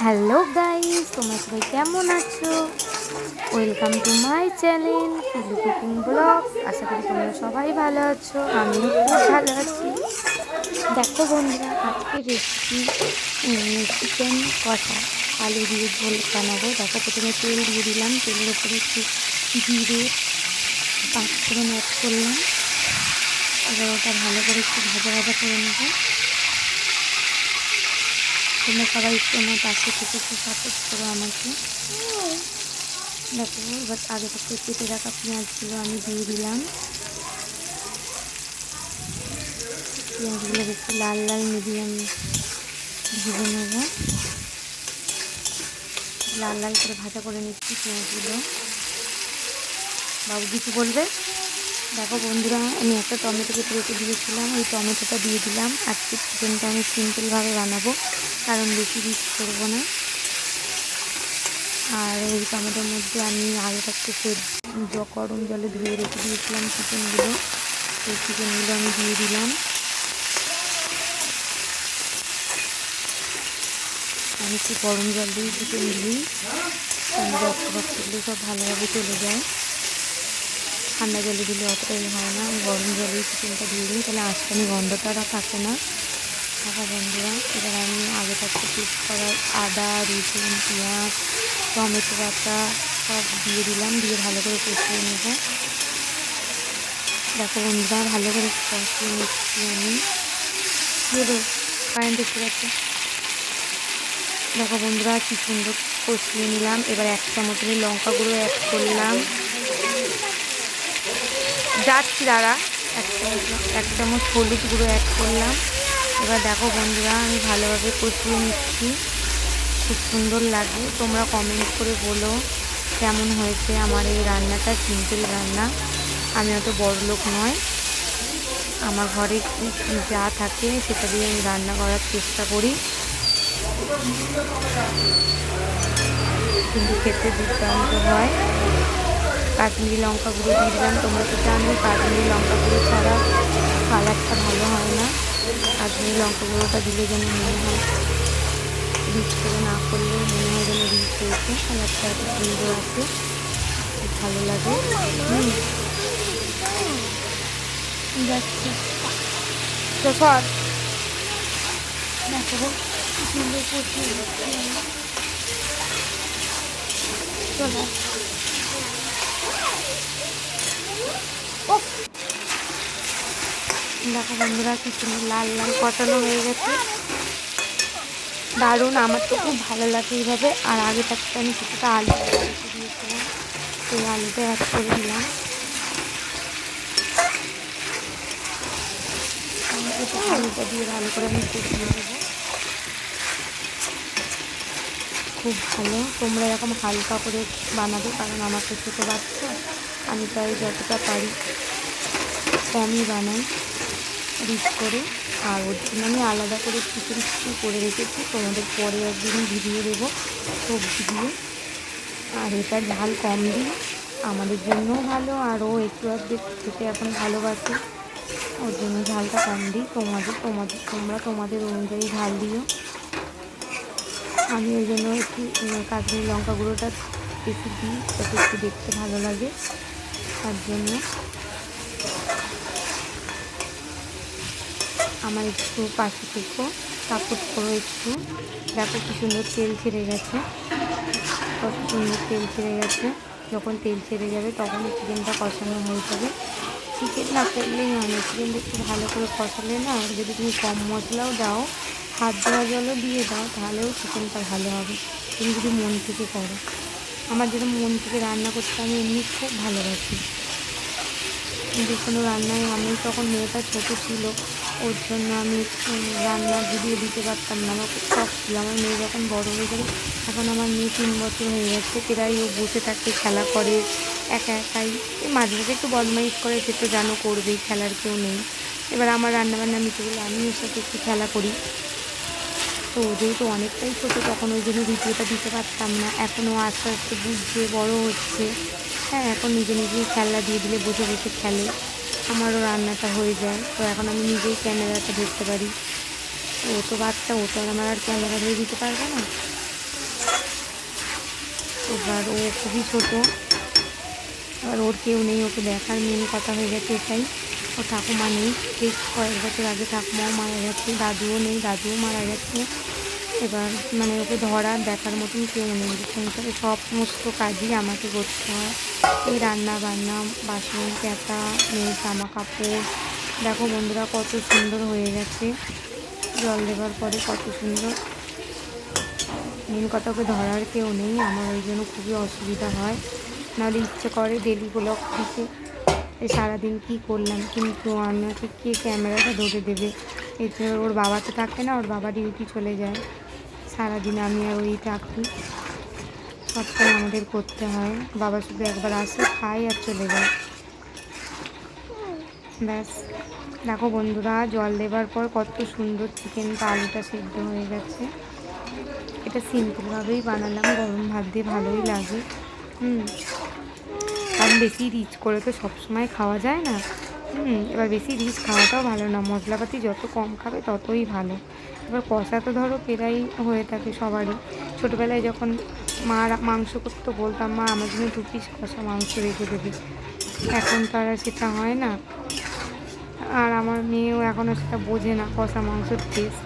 Hello guys, তোমরা সবাই কেমন আছো? Welcome to my channel Pilu cooking blog. আশা করি তোমরা সবাই ভালো আছো, আমিও খুব ভালো আছি। দেখো বন্ধুরা, আজকে রেসিপি চিকেন কষা আলু দিয়ে ঝোল বানাবো। দেখো, প্রথমে তেল দিয়ে দিলাম, তেলের উপরে একটু জিরে পাঁচফোড়ন অ্যাড করলাম। এবার ওটা ভালো করে একটু ভাজা ভাজা করে নেবো। তোমরা সবাই একটু আমার পাশে থেকে একটু সাপোর্ট করো আমাকে। দেখো, এবার আগে থেকে কেটে রাখা পেঁয়াজগুলো আমি দিয়ে দিলাম। পেঁয়াজগুলো একটু লাল লাল মিডিয়াম ভেজে নেব। লাল লাল করে ভাজা করে নিচ্ছি পেঁয়াজগুলো। বাবু কিছু বলবে? দেখো বন্ধুরা, আমি একটা টমেটো কেটে রেখে দিয়েছিলাম, ওই টমেটোটা দিয়ে দিলাম। আজকে চিকেনটা আমি সিম্পলভাবে বানাবো, কারণ বেশি রিচ করবো না। আর ওই টমেটোর মধ্যে আমি আগে থাকতে গরম জলে ধুয়ে রেখে দিয়েছিলাম চিকেনগুলো, সেই চিকেনগুলো আমি দিয়ে দিলাম। আমি একটু গরম জল দিয়ে চিকেন দিই, কারণ রক্তগুলো সব ভালোভাবে চলে যায়। ঠান্ডা জলে দিলে অতটাই হয় না, আমি গরম জলেই চিকেনটা দিয়ে দিই, তাহলে আঁচটানি গন্ধটা থাকে না। থাকা বন্ধুরা, এবার আমি আগে থাকতে পেস্ট করা আদা, রসুন, পেঁয়াজ, টমেটো বাটা সব দিয়ে দিলাম, দিয়ে ভালো করে কষিয়ে নেব। দেখো বন্ধুরা, ভালো করে কষিয়ে নিচ্ছি আমি। দেবো কারেন্ট এসে গেছে। দেখো বন্ধুরা, কি সুন্দর কষিয়ে নিলাম। এবার 1 চামচ আমি লঙ্কা গুঁড়ো অ্যাড করলাম। যাচ্ছি দাঁড়া। 1 চামচ হলুদ গুঁড়ো অ্যাড করলাম। এবার দেখো বন্ধুরা, আমি ভালোভাবে কষিয়ে নিচ্ছি। খুব সুন্দর লাগে। তোমরা কমেন্ট করে বলো কেমন হয়েছে আমার এই রান্নাটা। সিম্পল রান্না, আমি অত বড় লোক নয়, আমার ঘরে যা থাকে সেটা দিয়ে আমি রান্না করার চেষ্টা করি, কিন্তু খেতে দুর্দান্ত হয়। কাশ্মীরি লঙ্কা গুঁড়ো দিয়ে দিলাম। তোমরা তো জানো কাশ্মীরি লঙ্কা গুঁড়ো ছাড়া কালারটা ভালো হয় না। কাশ্মীরি লঙ্কা গুঁড়োটা দিলে যেন মনে হয় রিচ করে, না করলে মনে হয় যেন রিচ হয়েছে। কালারটা এত সুন্দর আছে, খুব ভালো লাগে। যাচ্ছে তো সর। দেখো কি সুন্দর কষিয়ে চলে। দেখো বন্ধুরা, কি সুন্দর লাল লাল কষানো হয়ে গেছে, দারুণ। আমার তো খুব ভালো লাগে এইভাবে। আর আগে থাকতে আমি কিছুটা আলু রেখে দিয়েছিলাম, সেই আলুটা অ্যাড করে দিলাম। আলুটা দিয়ে ভালো করে আমি কষিয়ে দেবো। খুব ভালো, তোমরা এরকম হালকা করে বানাবে, কারণ আমার তো ছোটো বাচ্চা, আমি তাই যতটা পারি কমই বানাই রিচ করে। আর ওর জন্য আমি আলাদা করে চিকেন করে রেখেছি, তোমাদের পরে একদিন ভিডিও দেবো সবজি দিয়ে। আর এটা ঝাল কম দিই, আমাদের জন্যও ভালো, আরও একটু আধটু খেতে এখন ভালোবাসে, ওর জন্য ঝালটা কম দিই। তোমরা তোমাদের অনুযায়ী ঝাল দিও। আমি ওই জন্য একটু কাশ্মীরি লঙ্কা গুঁড়োটা বেশি দিই, যাতে একটু দেখতে ভালো লাগে, তার জন্য। আমার একটু পাশে থেকো, সাপোর্ট করো একটু। দেখো কি সুন্দর তেল ছেড়ে গেছে, কত সুন্দর তেল ছেড়ে গেছে। যখন তেল ছেড়ে যাবে তখন চিকেনটা কষানো হয়ে যাবে। চিকেন না করলেই হয় না, চিকেনটা একটু ভালো করে কষালে না, যদি তুমি কম মশলাও দাও, হাত ধোয়া জলও দিয়ে দাও, তাহলেও চিকেনটা ভালো হবে, তুমি যদি মন থেকে করো। আমার যেটা মন থেকে রান্না করতে আমি এমনি খুব ভালোবাসি। যে কোনো রান্নায়, আমি তখন মেয়েটা ছোটো ছিল, ওর জন্য আমি রান্নার ভিডিও দিতে পারতাম না, আমার খুব শখ ছিল। আমার মেয়ে যখন বড় হয়ে গেল, এখন আমার মেয়ে 3 বছর হয়ে গেছে প্রায়, ও বসে থাকতে খেলা করে একা একাই, মাঝে মাঝে একটু বদমাইশ করে, সে তো জানো করবেই, খেলার কেউ নেই। এবার আমার রান্নাবান্না মিটে গেলে আমি ওর সাথে একটু খেলা করি। তো যেহেতু অনেকটাই ছোটো, তখন ওই জন্য ভিডিওটা দিতে পারতাম না। এখনও আস্তে আস্তে বুঝছে, বড় হচ্ছে, হ্যাঁ, এখন নিজে নিজেই খেলনা দিয়ে দিলে বসে বসে খেলে, আমারও রান্নাটা হয়ে যায়। তো এখন আমি নিজেই ক্যামেরাটা ধরতে পারি। ও তো বাচ্চা, ও তো আমার আর ক্যামেরা ধরে দিতে পারবে না। এবার ও খুবই ছোটো, আর ওর কেউ নেই, ওকে দেখার মেন কথা হয়ে গেছে এটাই। ও ঠাকুমা নেই, বেশ কয়েক বছর আগে ঠাকুমাও মারা গেছে, দাদুও নেই, দাদুও মারা গেছে। এবার মানে ওকে ধরার দেখার মতন কেউ নেই। সংসারে সমস্ত কাজই আমাকে করতে হয়, এই রান্না বান্না, বাসন ক্যাটা, মেয়ের জামা কাপড়। দেখো বন্ধুরা কত সুন্দর হয়ে গেছে, জল দেবার পরে কত সুন্দর। মেন কথা ওকে ধরার কেউ নেই, আমার ওই জন্য খুবই অসুবিধা হয়। নাহলে ইচ্ছে করে ডেলি ব্লগ দিতে, সারাদিন কী করলাম, কিন্তু আমাকে কে ক্যামেরাটা ধরে দেবে। এতে ওর বাবা তো থাকে না, ওর বাবা ডিউটি চলে যায়, সারাদিন আমি আর ওই থাকি, সবটাই আমাদের করতে হয়। বাবা শুধু একবার আসে, খায় আর চলে যায়, ব্যাস। দেখো বন্ধুরা জল দেবার পর কত সুন্দর চিকেনটা, আলুটা সেদ্ধ হয়ে গেছে। এটা সিম্পলভাবেই বানালাম, গরম ভাত দিয়ে ভালোই লাগে। কারণ বেশি রিচ করে তো সবসময় খাওয়া যায় না। এবার বেশি রিচ খাওয়াটাও ভালো না, মশলাপাতি যত কম খাবে ততই ভালো। এবার কষা তো ধরো প্রায়ই হয়ে থাকে সবারই। ছোটোবেলায় যখন মা মাংস করতো বলতাম, মা আমার জন্য 2 পিস কষা মাংস রেখে দেবে। এখন তো আর সেটা হয় না, আর আমার মেয়েও এখনও সেটা বোঝে না কষা মাংসের টেস্ট।